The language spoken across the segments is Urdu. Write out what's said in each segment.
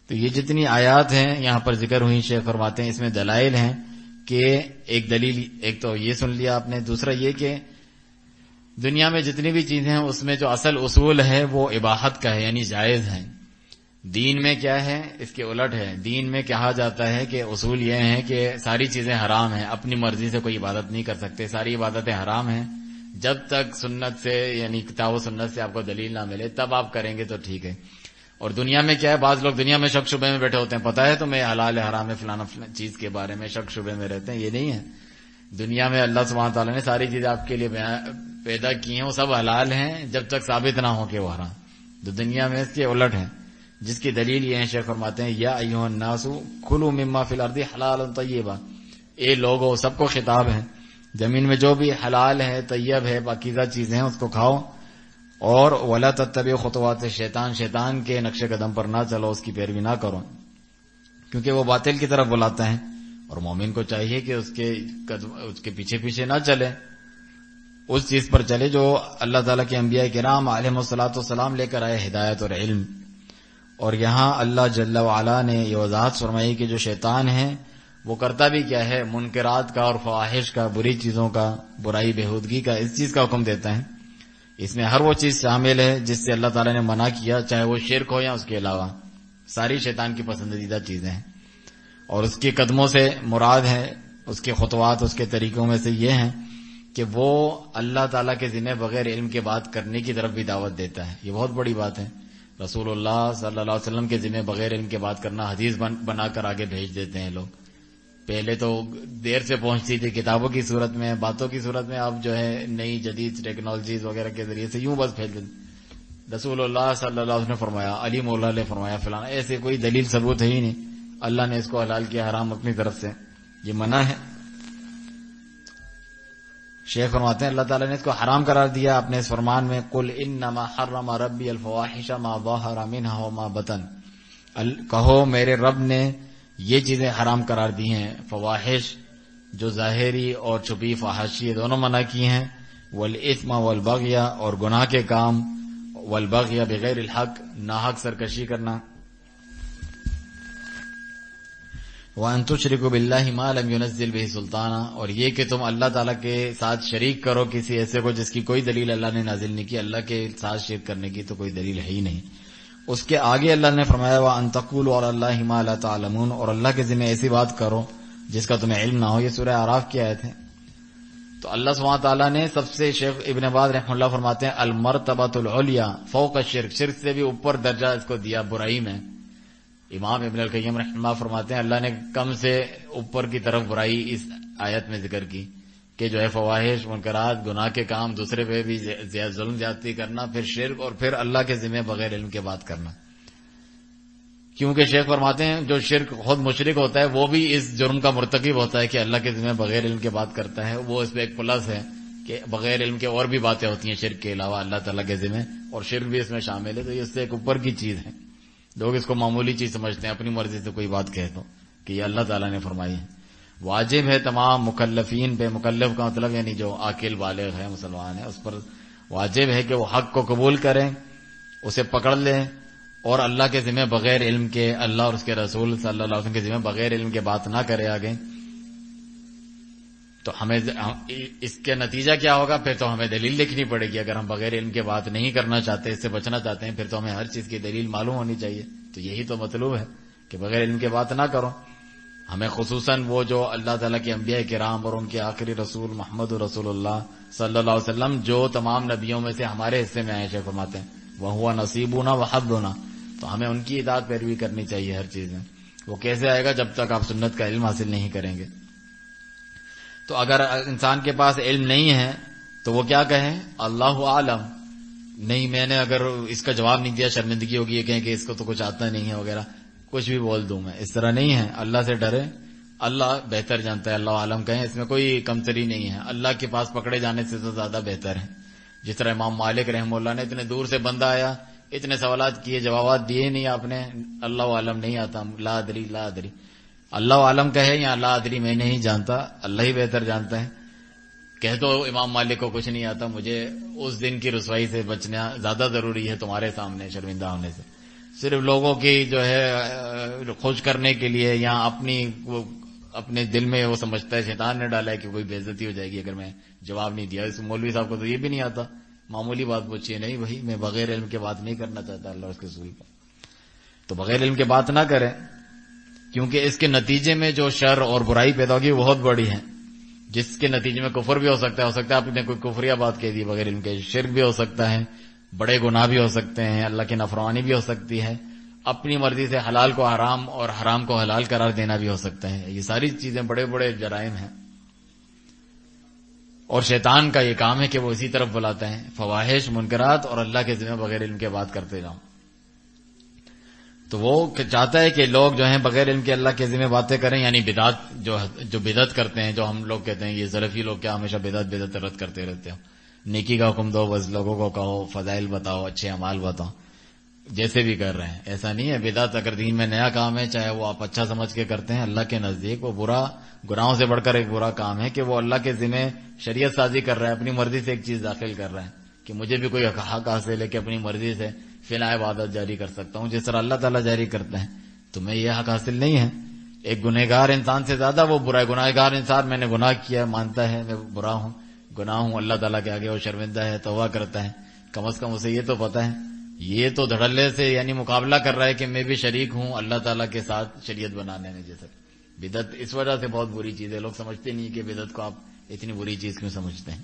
تو یہ جتنی آیات ہیں یہاں پر ذکر ہوئی، شیخ فرماتے ہیں اس میں دلائل ہیں کہ ایک دلیل، ایک تو یہ سن لیا آپ نے، دوسرا یہ کہ دنیا میں جتنی بھی چیزیں ہیں اس میں جو اصل اصول ہے وہ اباحت کا ہے، یعنی جائز ہے۔ دین میں کیا ہے، اس کے الٹ ہے۔ دین میں کہا جاتا ہے کہ اصول یہ ہیں کہ ساری چیزیں حرام ہیں، اپنی مرضی سے کوئی عبادت نہیں کر سکتے، ساری عبادتیں حرام ہیں، جب تک سنت سے یعنی کتاب و سنت سے آپ کو دلیل نہ ملے تب آپ کریں گے تو ٹھیک ہے۔ اور دنیا میں کیا ہے، بعض لوگ دنیا میں شک شبے میں بیٹھے ہوتے ہیں، پتہ ہے تمہیں حلال ہے حرام ہے فلانا چیز کے بارے میں شک شبے میں رہتے ہیں، یہ نہیں ہے۔ دنیا میں اللہ سبحانہ تعالیٰ نے ساری چیزیں آپ کے لیے پیدا کی ہیں، وہ سب حلال ہیں جب تک ثابت نہ ہو کہ وہ حرام۔ تو دنیا میں اس کے الٹ ہیں، جس کی دلیل یہ ہے، شیخ فرماتے ہیں یا ایھا الناس کلوا مما فی الارض حلالا طیبا، اے لوگوں، سب کو خطاب ہے، زمین میں جو بھی حلال ہے، طیب ہے، پاکیزہ چیزیں ہیں اس کو کھاؤ، اور ولا تتبعوا خطوات الشیطان، شیطان کے نقش قدم پر نہ چلو، اس کی پیروی نہ کرو، کیونکہ وہ باطل کی طرف بلاتا ہے، اور مومن کو چاہیے کہ اس کے پیچھے پیچھے نہ چلے، اس چیز پر چلے جو اللہ تعالیٰ کے انبیاء کرام علیہم الصلوۃ والسلام لے کر آئے، ہدایت اور علم۔ اور یہاں اللہ جل وعلا نے یہ وضاحت فرمائی کہ جو شیطان ہے وہ کرتا بھی کیا ہے، منکرات کا اور فواحش کا، بری چیزوں کا، برائی بےہودگی کا، اس چیز کا حکم دیتا ہے۔ اس میں ہر وہ چیز شامل ہے جس سے اللہ تعالیٰ نے منع کیا، چاہے وہ شرک ہو یا اس کے علاوہ، ساری شیطان کی پسندیدہ چیزیں ہیں۔ اور اس کے قدموں سے مراد ہے، اس کے خطوات، اس کے طریقوں میں سے یہ ہیں کہ وہ اللہ تعالیٰ کے ذمہ بغیر علم کے بات کرنے کی طرف بھی دعوت دیتا ہے۔ یہ بہت بڑی بات ہے، رسول اللہ صلی اللہ علیہ وسلم کے ذمہ بغیر علم کے بات کرنا حدیث بنا کر آگے بھیج دیتے ہیں لوگ۔ پہلے تو دیر سے پہنچتی تھی، کتابوں کی صورت میں، باتوں کی صورت میں، اب جو ہے نئی جدید ٹیکنالوجیز وغیرہ کے ذریعے سے یوں بس پھیل دیتے۔ رسول اللہ صلی اللہ علیہ وسلم نے فرمایا، علی مولا نے فرمایا، فلانا، ایسے کوئی دلیل ثبوت ہے ہی نہیں۔ اللہ نے اس کو حلال کیا، حرام اپنی طرف سے، یہ منع ہے۔ شیخ فرماتے ہیں اللہ تعالیٰ نے اس کو حرام قرار دیا اپنے اس فرمان میں، قل انما حرم ربی الفواحش ما ظہر منها وما بطن، کہو میرے رب نے یہ چیزیں حرام قرار دی ہیں، فواحش جو ظاہری اور چھپی فحاشی دونوں منع کی ہیں، والاثم والبغی اور گناہ کے کام، والبغی بغیر الحق ناحق سرکشی کرنا، وَأَن تُشْرِكُوا بِاللَّهِ مَا لَمْ يُنَزِّلْ بِهِ سُلْطَانًا، اور یہ کہ تم اللہ تعالیٰ کے ساتھ شریک کرو کسی ایسے کو جس کی کوئی دلیل اللہ نے نازل نہیں کی، اللہ کے ساتھ شرک کرنے کی تو کوئی دلیل ہے ہی نہیں۔ اس کے آگے اللہ نے فرمایا وَأَن تَقُولُوا عَلَى اللَّهِ مَا لَا تَعْلَمُونَ، اور اللہ کے ذمہ ایسی بات کرو جس کا تمہیں علم نہ ہو۔ یہ سورہ اعراف کی آیت ہے۔ تو اللہ سبحانہ تعالیٰ نے سب سے، شیخ ابن باز رحمہ اللہ فرماتے ہیں، المرتبۃ العلیٰ فوق الشرک، شرک سے بھی اوپر درجہ اس کو دیا برائی میں۔ امام ابن القیم رحمہ اللہ فرماتے ہیں اللہ نے کم سے اوپر کی طرف برائی اس آیت میں ذکر کی کہ جو ہے فواحش، منکرات، گناہ کے کام، دوسرے پہ بھی ظلم زیادتی کرنا، پھر شرک، اور پھر اللہ کے ذمہ بغیر علم کے بات کرنا۔ کیونکہ شیخ فرماتے ہیں جو شرک خود مشرک ہوتا ہے وہ بھی اس جرم کا مرتکب ہوتا ہے کہ اللہ کے ذمہ بغیر علم کے بات کرتا ہے، وہ اس پہ ایک پلس ہے کہ بغیر علم کے اور بھی باتیں ہوتی ہیں شرک کے علاوہ اللہ تعالیٰ کے ذمہ، اور شرک بھی اس میں شامل ہے، تو یہ اس سے ایک اوپر کی چیز ہے۔ لوگ اس کو معمولی چیز سمجھتے ہیں، اپنی مرضی سے کوئی بات کہہ دو کہ یہ اللہ تعالیٰ نے فرمائی ہے۔ واجب ہے تمام مکلفین پہ، مکلف کا مطلب یعنی جو عاقل بالغ ہے، مسلمان ہے، اس پر واجب ہے کہ وہ حق کو قبول کریں، اسے پکڑ لیں، اور اللہ کے ذمہ بغیر علم کے، اللہ اور اس کے رسول صلی اللہ علیہ وسلم کے ذمہ بغیر علم کے بات نہ کرے آگے۔ تو ہمیں اس کے نتیجہ کیا ہوگا؟ پھر تو ہمیں دلیل لکھنی پڑے گی۔ اگر ہم بغیر علم کے بات نہیں کرنا چاہتے، اس سے بچنا چاہتے ہیں، پھر تو ہمیں ہر چیز کی دلیل معلوم ہونی چاہیے۔ تو یہی تو مطلوب ہے کہ بغیر علم کے بات نہ کرو۔ ہمیں خصوصاً وہ جو اللہ تعالیٰ کے انبیاء کرام اور ان کے آخری رسول محمد رسول اللہ صلی اللہ علیہ وسلم جو تمام نبیوں میں سے ہمارے حصے میں آئے، شیخ فرماتے ہیں وَهُوَ نَصِيبُنَا وَحَظُّنَا، تو ہمیں ان کی اطاعت پیروی کرنی چاہیے ہر چیز میں۔ وہ کیسے آئے گا؟ جب تک آپ سنت کا علم حاصل نہیں کریں گے۔ تو اگر انسان کے پاس علم نہیں ہے تو وہ کیا کہے؟ اللہ عالم، نہیں میں نے اگر اس کا جواب نہیں دیا شرمندگی ہوگی، یہ کہیں کہ اس کو تو کچھ آتا نہیں ہے وغیرہ، کچھ بھی بول دوں میں، اس طرح نہیں ہے۔ اللہ سے ڈرے، اللہ بہتر جانتا ہے، اللہ عالم کہیں، اس میں کوئی کمتری نہیں ہے۔ اللہ کے پاس پکڑے جانے سے تو زیادہ بہتر ہے۔ جس طرح امام مالک رحمہ اللہ نے، اتنے دور سے بندہ آیا، اتنے سوالات کیے، جوابات دیے نہیں آپ نے، اللہ عالم نہیں آتا، لا ادری لا ادری، اللہ عالم کہے یا لا ادری میں نہیں جانتا، اللہ ہی بہتر جانتا ہے۔ کہہ دو امام مالک کو کچھ نہیں آتا، مجھے اس دن کی رسوائی سے بچنا زیادہ ضروری ہے تمہارے سامنے شرمندہ ہونے سے۔ صرف لوگوں کی جو ہے خوش کرنے کے لیے، یا اپنے دل میں وہ سمجھتا ہے شیطان نے ڈالا ہے کہ کوئی بے عزتی ہو جائے گی اگر میں جواب نہیں دیا. اس مولوی صاحب کو تو یہ بھی نہیں آتا، معمولی بات پوچھیے، نہیں بھائی میں بغیر علم کے بات نہیں کرنا چاہتا اللہ اس کے رسول کا. تو بغیر علم کے بات نہ کریں، کیونکہ اس کے نتیجے میں جو شر اور برائی پیدا ہوگی بہت بڑی ہے، جس کے نتیجے میں کفر بھی ہو سکتا ہے آپ نے کوئی کفریہ بات کہہ دی بغیر علم کے، شرک بھی ہو سکتا ہے، بڑے گناہ بھی ہو سکتے ہیں، اللہ کی نافرمانی بھی ہو سکتی ہے، اپنی مرضی سے حلال کو حرام اور حرام کو حلال قرار دینا بھی ہو سکتا ہے. یہ ساری چیزیں بڑے بڑے جرائم ہیں، اور شیطان کا یہ کام ہے کہ وہ اسی طرف بلاتا ہے، فواحش، منکرات، اور اللہ کے ذمہ بغیر علم کے بات کرتے جاؤں. تو وہ چاہتا ہے کہ لوگ جو ہیں بغیر علم کے اللہ کے ذمہ باتیں کریں، یعنی بدعت جو بدعت کرتے ہیں، جو ہم لوگ کہتے ہیں یہ سلفی لوگ کیا ہمیشہ بدعت رد کرتے رہتے ہو. نیکی کا حکم دو، بس لوگوں کو کہو، فضائل بتاؤ، اچھے اعمال بتاؤ، جیسے بھی کر رہے ہیں. ایسا نہیں ہے، بدعت اگر دین میں نیا کام ہے، چاہے وہ آپ اچھا سمجھ کے کرتے ہیں، اللہ کے نزدیک وہ برا، گناہوں سے بڑھ کر ایک برا کام ہے کہ وہ اللہ کے ذمہ شریعت سازی کر رہا ہے، اپنی مرضی سے ایک چیز داخل کر رہا ہے کہ مجھے بھی کوئی حق حاصل ہے کہ اپنی مرضی سے فلاں عبادت جاری کر سکتا ہوں جس طرح اللہ تعالیٰ جاری کرتا ہے. تمہیں یہ حق حاصل نہیں ہے. ایک گنہگار انسان سے زیادہ وہ برا ہے. گنہگار انسان میں نے گناہ کیا، مانتا ہے میں برا ہوں، گناہ ہوں، اللہ تعالیٰ کے آگے وہ شرمندہ ہے، توبہ کرتا ہے، کم از کم اسے یہ تو پتا ہے. یہ تو دھڑلے سے یعنی مقابلہ کر رہا ہے کہ میں بھی شریک ہوں اللہ تعالیٰ کے ساتھ شریعت بنانے میں. جیسے بدعت اس وجہ سے بہت بری چیز ہے، لوگ سمجھتے نہیں کہ بدعت کو آپ اتنی بری چیز کیوں سمجھتے ہیں.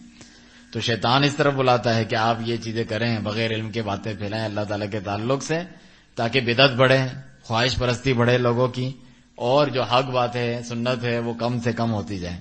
تو شیطان اس طرف بلاتا ہے کہ آپ یہ چیزیں کریں، بغیر علم کے باتیں پھیلائیں اللہ تعالیٰ کے تعلق سے، تاکہ بدعت بڑھے، خواہش پرستی بڑھے لوگوں کی، اور جو حق بات ہے، سنت ہے، وہ کم سے کم ہوتی جائے.